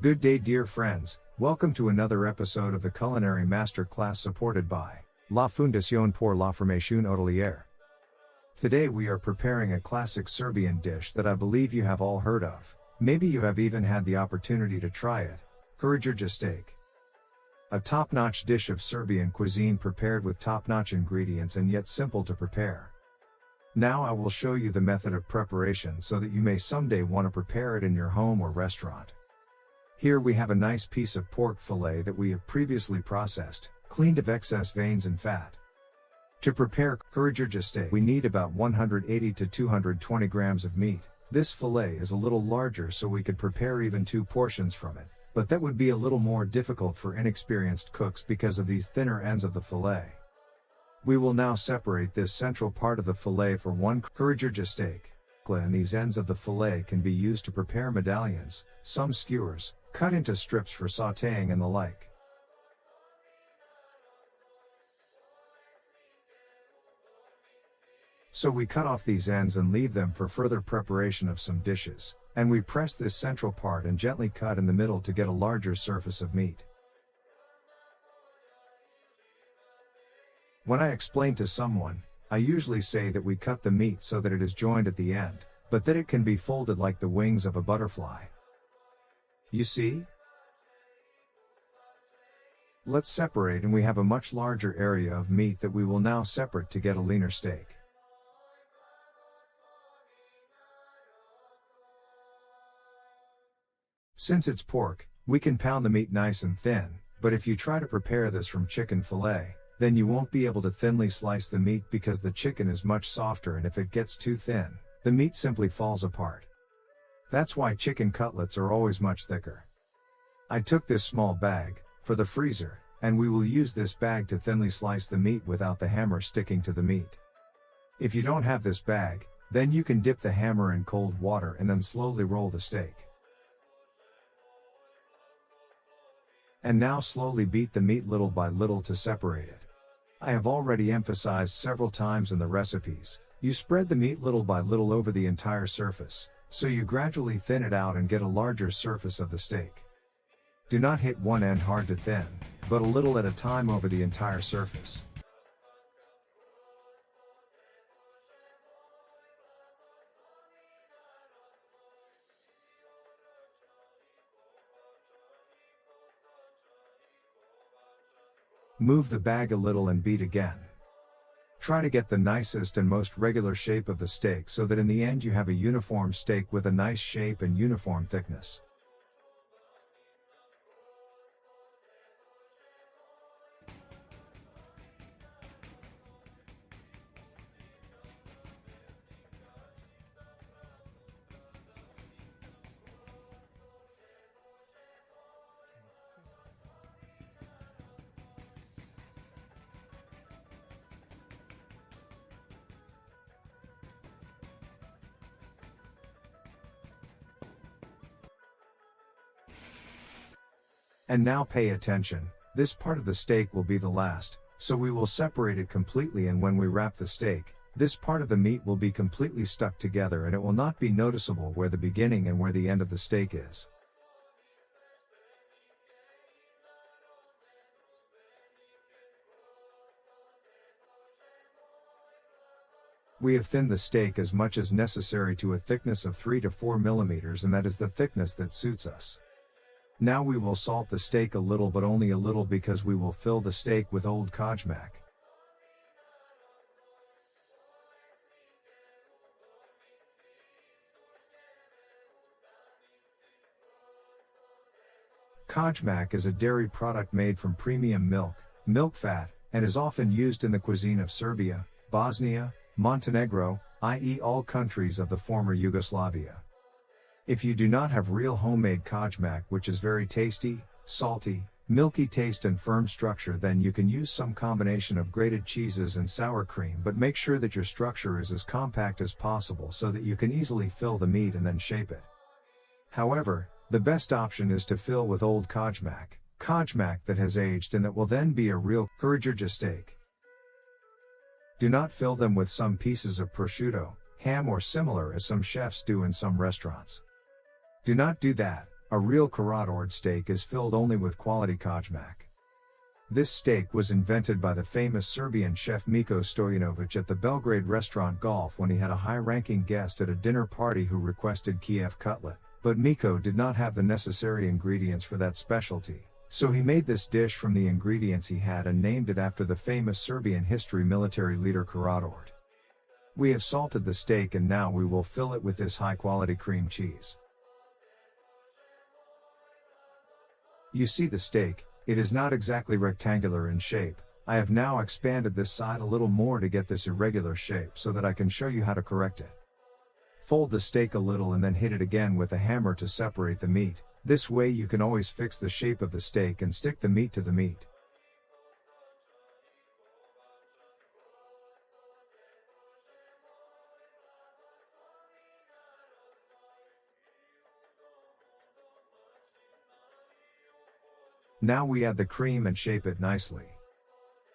Good day, dear friends. Welcome to another episode of the Culinary Masterclass supported by La Fondation pour la Formation Hôtelière. Today we are preparing a classic Serbian dish that I believe you have all heard of. Maybe you have even had the opportunity to try it. Karadjordje steak. A top-notch dish of Serbian cuisine prepared with top-notch ingredients and yet simple to prepare. Now I will show you the method of preparation so that you may someday want to prepare it in your home or restaurant. Here we have a nice piece of pork fillet that we have previously processed, cleaned of excess veins and fat. To prepare Karadjordje steak, we need about 180 to 220 grams of meat. This fillet is a little larger, so we could prepare even 2 portions from it, but that would be a little more difficult for inexperienced cooks because of these thinner ends of the fillet. We will now separate this central part of the fillet for one Karadjordje steak. And these ends of the fillet can be used to prepare medallions, some skewers, cut into strips for sautéing and the like. So we cut off these ends and leave them for further preparation of some dishes, and we press this central part and gently cut in the middle to get a larger surface of meat. When I explain to someone, I usually say that we cut the meat so that it is joined at the end, but that it can be folded like the wings of a butterfly. You see? Let's separate, and we have a much larger area of meat that we will now separate to get a leaner steak. Since it's pork, we can pound the meat nice and thin, but if you try to prepare this from chicken fillet, then you won't be able to thinly slice the meat because the chicken is much softer, and if it gets too thin, the meat simply falls apart. That's why chicken cutlets are always much thicker. I took this small bag for the freezer, and we will use this bag to thinly slice the meat without the hammer sticking to the meat. If you don't have this bag, then you can dip the hammer in cold water and then slowly roll the steak. And now slowly beat the meat little by little to separate it. I have already emphasized several times in the recipes, you spread the meat little by little over the entire surface, so you gradually thin it out and get a larger surface of the steak. Do not hit one end hard to thin, but a little at a time over the entire surface. Move the bag a little and beat again. Try to get the nicest and most regular shape of the steak so that in the end you have a uniform steak with a nice shape and uniform thickness. And now pay attention, this part of the steak will be the last, so we will separate it completely, and when we wrap the steak, this part of the meat will be completely stuck together and it will not be noticeable where the beginning and where the end of the steak is. We have thinned the steak as much as necessary to a thickness of 3 to 4 millimeters, and that is the thickness that suits us. Now we will salt the steak a little, but only a little, because we will fill the steak with old kajmak. Kajmak is a dairy product made from premium milk fat, and is often used in the cuisine of Serbia, Bosnia, Montenegro, i.e. all countries of the former Yugoslavia. If you do not have real homemade kajmak, which is very tasty, salty, milky taste and firm structure, then you can use some combination of grated cheeses and sour cream, but make sure that your structure is as compact as possible so that you can easily fill the meat and then shape it. However, the best option is to fill with old kajmak that has aged and that will then be a real Karadjordje steak. Do not fill them with some pieces of prosciutto, ham or similar as some chefs do in some restaurants. Do not do that, A real Karadjordje steak is filled only with quality kajmak. This steak was invented by the famous Serbian chef Miko Stojanovic at the Belgrade restaurant Golf when he had a high-ranking guest at a dinner party who requested Kiev cutlet, but Miko did not have the necessary ingredients for that specialty, so he made this dish from the ingredients he had and named it after the famous Serbian history military leader Karadjordje. We have salted the steak and now we will fill it with this high-quality cream cheese. You see the steak, it is not exactly rectangular in shape. I have now expanded this side a little more to get this irregular shape so that I can show you how to correct it. Fold the steak a little and then hit it again with a hammer to separate the meat. This way you can always fix the shape of the steak and stick the meat to the meat. Now we add the cream and shape it nicely.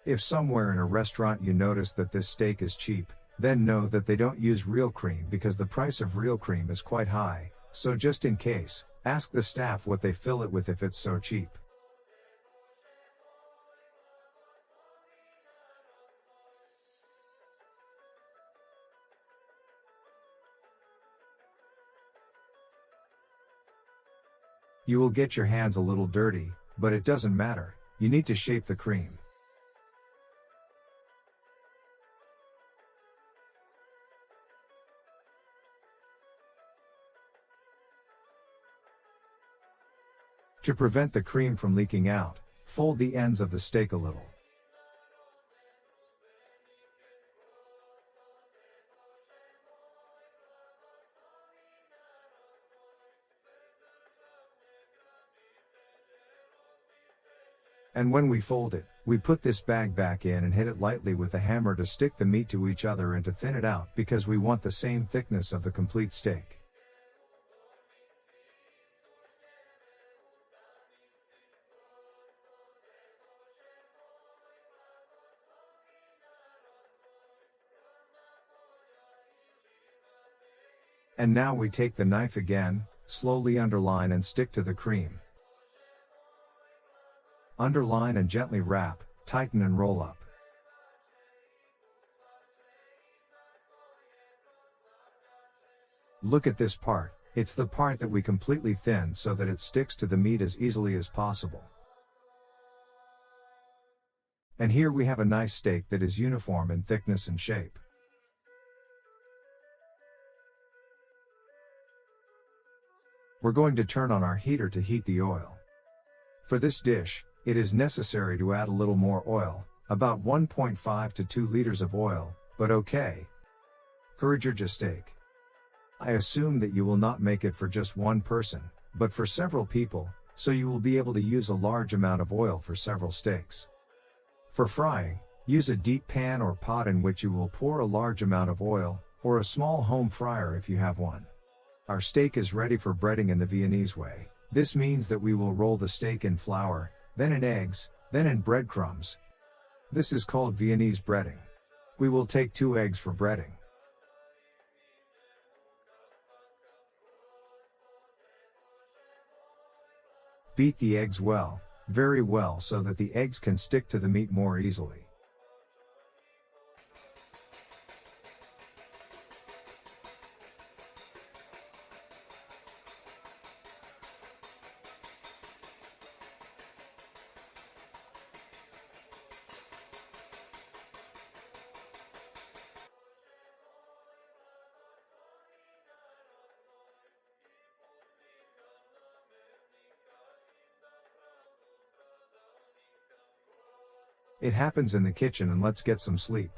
If somewhere in a restaurant you notice that this steak is cheap, then know that they don't use real cream because the price of real cream is quite high, so just in case, ask the staff what they fill it with if it's so cheap. You will get your hands a little dirty, but it doesn't matter, you need to shape the cream. To prevent the cream from leaking out, fold the ends of the steak a little. And when we fold it, we put this bag back in and hit it lightly with a hammer to stick the meat to each other and to thin it out because we want the same thickness of the complete steak. And now we take the knife again, slowly underline and stick to the cream. Underline and gently wrap, tighten and roll up. Look at this part, it's the part that we completely thin so that it sticks to the meat as easily as possible. And here we have a nice steak that is uniform in thickness and shape. We're going to turn on our heater to heat the oil. For this dish, it is necessary to add a little more oil, about 1.5 to 2 liters of oil, but okay. Karadjordje steak. I assume that you will not make it for just one person, but for several people, so you will be able to use a large amount of oil for several steaks. For frying, use a deep pan or pot in which you will pour a large amount of oil, or a small home fryer if you have one. Our steak is ready for breading in the Viennese way. This means that we will roll the steak in flour, then in eggs, then in breadcrumbs. This is called Viennese breading. We will take 2 eggs for breading. Beat the eggs well, very well so that the eggs can stick to the meat more easily. It happens in the kitchen and let's get some sleep.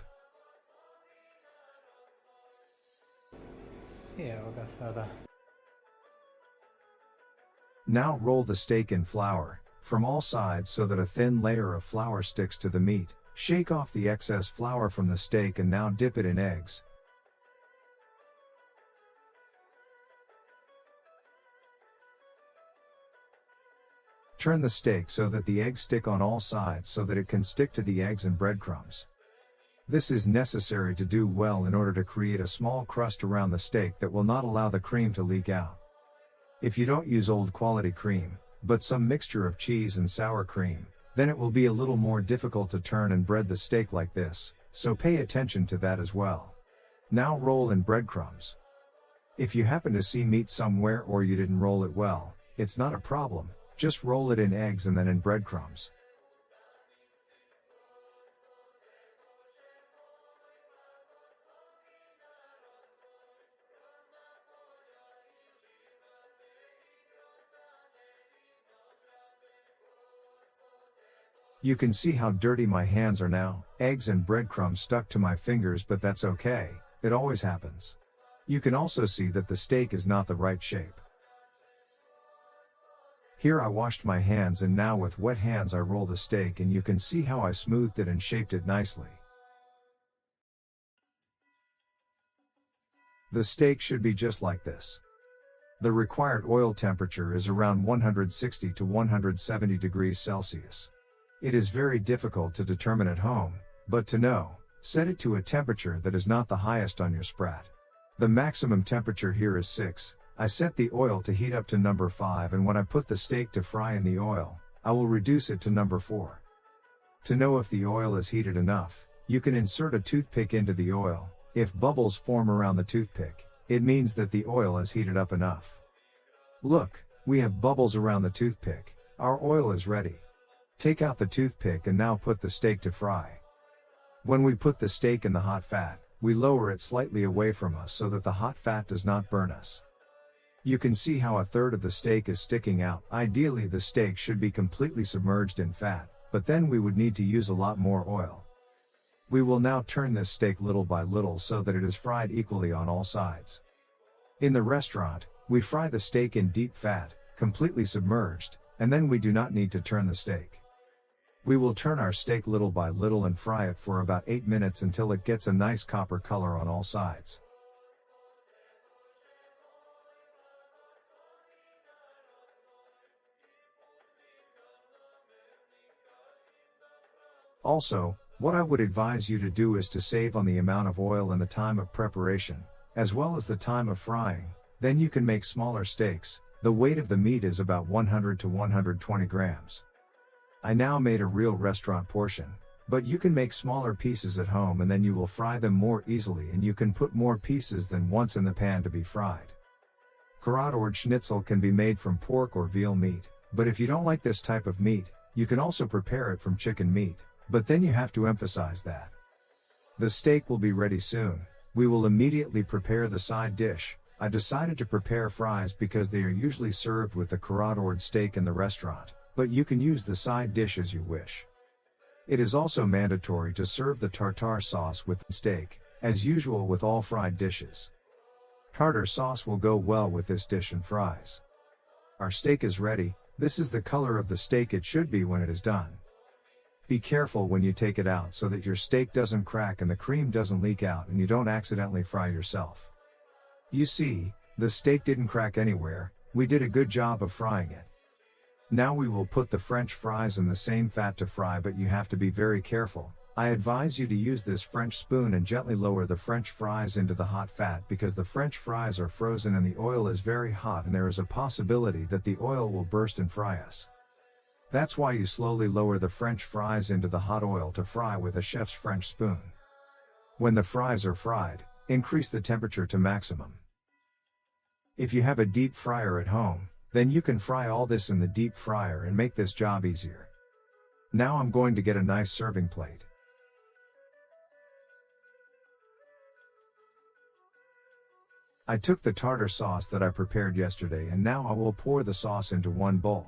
Now roll the steak in flour, from all sides so that a thin layer of flour sticks to the meat. Shake off the excess flour from the steak and now dip it in eggs. Turn the steak so that the eggs stick on all sides so that it can stick to the eggs and breadcrumbs. This is necessary to do well in order to create a small crust around the steak that will not allow the cream to leak out. If you don't use old quality cream, but some mixture of cheese and sour cream, then it will be a little more difficult to turn and bread the steak like this, so pay attention to that as well. Now roll in breadcrumbs. If you happen to see meat somewhere or you didn't roll it well, it's not a problem, just roll it in eggs and then in breadcrumbs. You can see how dirty my hands are now, eggs and breadcrumbs stuck to my fingers, but that's okay, it always happens. You can also see that the steak is not the right shape. Here I washed my hands and now with wet hands I roll the steak and you can see how I smoothed it and shaped it nicely. The steak should be just like this. The required oil temperature is around 160 to 170 degrees Celsius. It is very difficult to determine at home, but to know, set it to a temperature that is not the highest on your sprat. The maximum temperature here is 6, I set the oil to heat up to number 5 and when I put the steak to fry in the oil, I will reduce it to number 4. To know if the oil is heated enough, you can insert a toothpick into the oil. If bubbles form around the toothpick, it means that the oil is heated up enough. Look, we have bubbles around the toothpick, our oil is ready. Take out the toothpick and now put the steak to fry. When we put the steak in the hot fat, we lower it slightly away from us so that the hot fat does not burn us. You can see how a third of the steak is sticking out. Ideally the steak should be completely submerged in fat, but then we would need to use a lot more oil. We will now turn this steak little by little so that it is fried equally on all sides. In the restaurant, we fry the steak in deep fat, completely submerged, and then we do not need to turn the steak. We will turn our steak little by little and fry it for about 8 minutes until it gets a nice copper color on all sides. Also, what I would advise you to do is to save on the amount of oil and the time of preparation, as well as the time of frying, then you can make smaller steaks. The weight of the meat is about 100 to 120 grams. I now made a real restaurant portion, but you can make smaller pieces at home and then you will fry them more easily and you can put more pieces than once in the pan to be fried. Karadjordje schnitzel can be made from pork or veal meat, but if you don't like this type of meat, you can also prepare it from chicken meat, but then you have to emphasize that. The steak will be ready soon. We will immediately prepare the side dish. I decided to prepare fries because they are usually served with the Karadjordje steak in the restaurant, but you can use the side dish as you wish. It is also mandatory to serve the tartare sauce with the steak, as usual with all fried dishes. Tartare sauce will go well with this dish and fries. Our steak is ready. This is the color of the steak it should be when it is done. Be careful when you take it out so that your steak doesn't crack and the cream doesn't leak out and you don't accidentally fry yourself. You see, the steak didn't crack anywhere. We did a good job of frying it. Now we will put the French fries in the same fat to fry, but you have to be very careful. I advise you to use this French spoon and gently lower the French fries into the hot fat because the French fries are frozen and the oil is very hot and there is a possibility that the oil will burst and fry us. That's why you slowly lower the French fries into the hot oil to fry with a chef's French spoon. When the fries are fried, increase the temperature to maximum. If you have a deep fryer at home, then you can fry all this in the deep fryer and make this job easier. Now I'm going to get a nice serving plate. I took the tartare sauce that I prepared yesterday and now I will pour the sauce into one bowl.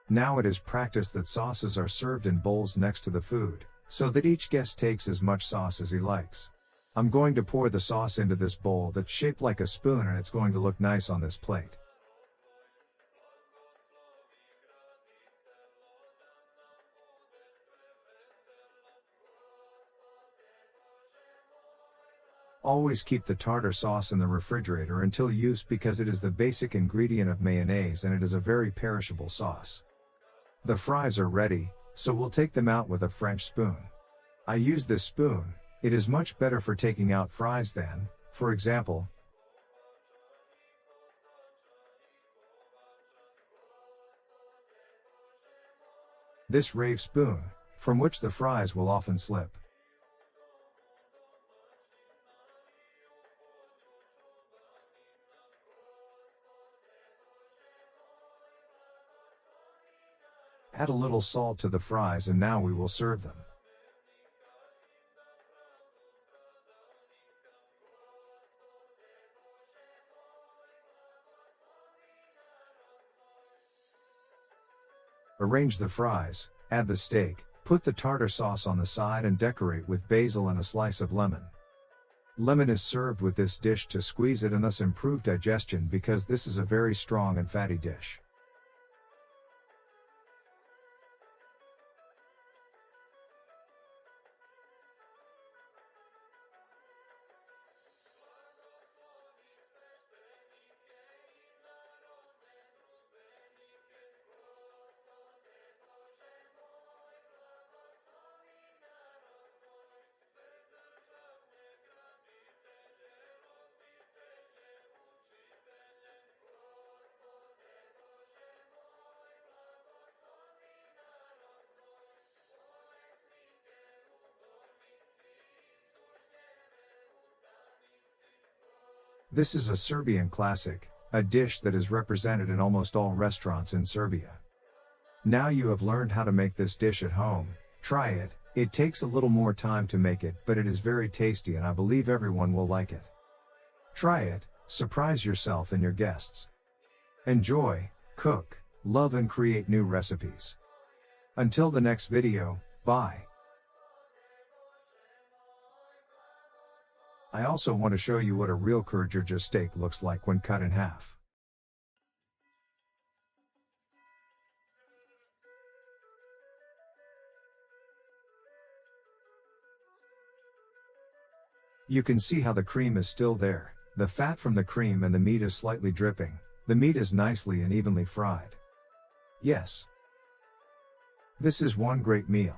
Now it is practice that sauces are served in bowls next to the food, so that each guest takes as much sauce as he likes. I'm going to pour the sauce into this bowl that's shaped like a spoon and it's going to look nice on this plate. Always keep the tartare sauce in the refrigerator until use because it is the basic ingredient of mayonnaise and it is a very perishable sauce. The fries are ready, so we'll take them out with a French spoon. I use this spoon. It is much better for taking out fries than, for example, This rave spoon, from which the fries will often slip. Add a little salt to the fries and now we will serve them. Arrange the fries, add the steak, put the tartar sauce on the side and decorate with basil and a slice of lemon. Lemon is served with this dish to squeeze it and thus improve digestion because this is a very strong and fatty dish. This is a Serbian classic, a dish that is represented in almost all restaurants in Serbia. Now you have learned how to make this dish at home, try it. It takes a little more time to make it, but it is very tasty and I believe everyone will like it. Try it, surprise yourself and your guests. Enjoy, cook, love and create new recipes. Until the next video, bye. I also want to show you what a real Karadjordje steak looks like when cut in half. You can see how the cream is still there, the fat from the cream and the meat is slightly dripping, the meat is nicely and evenly fried. Yes. This is one great meal.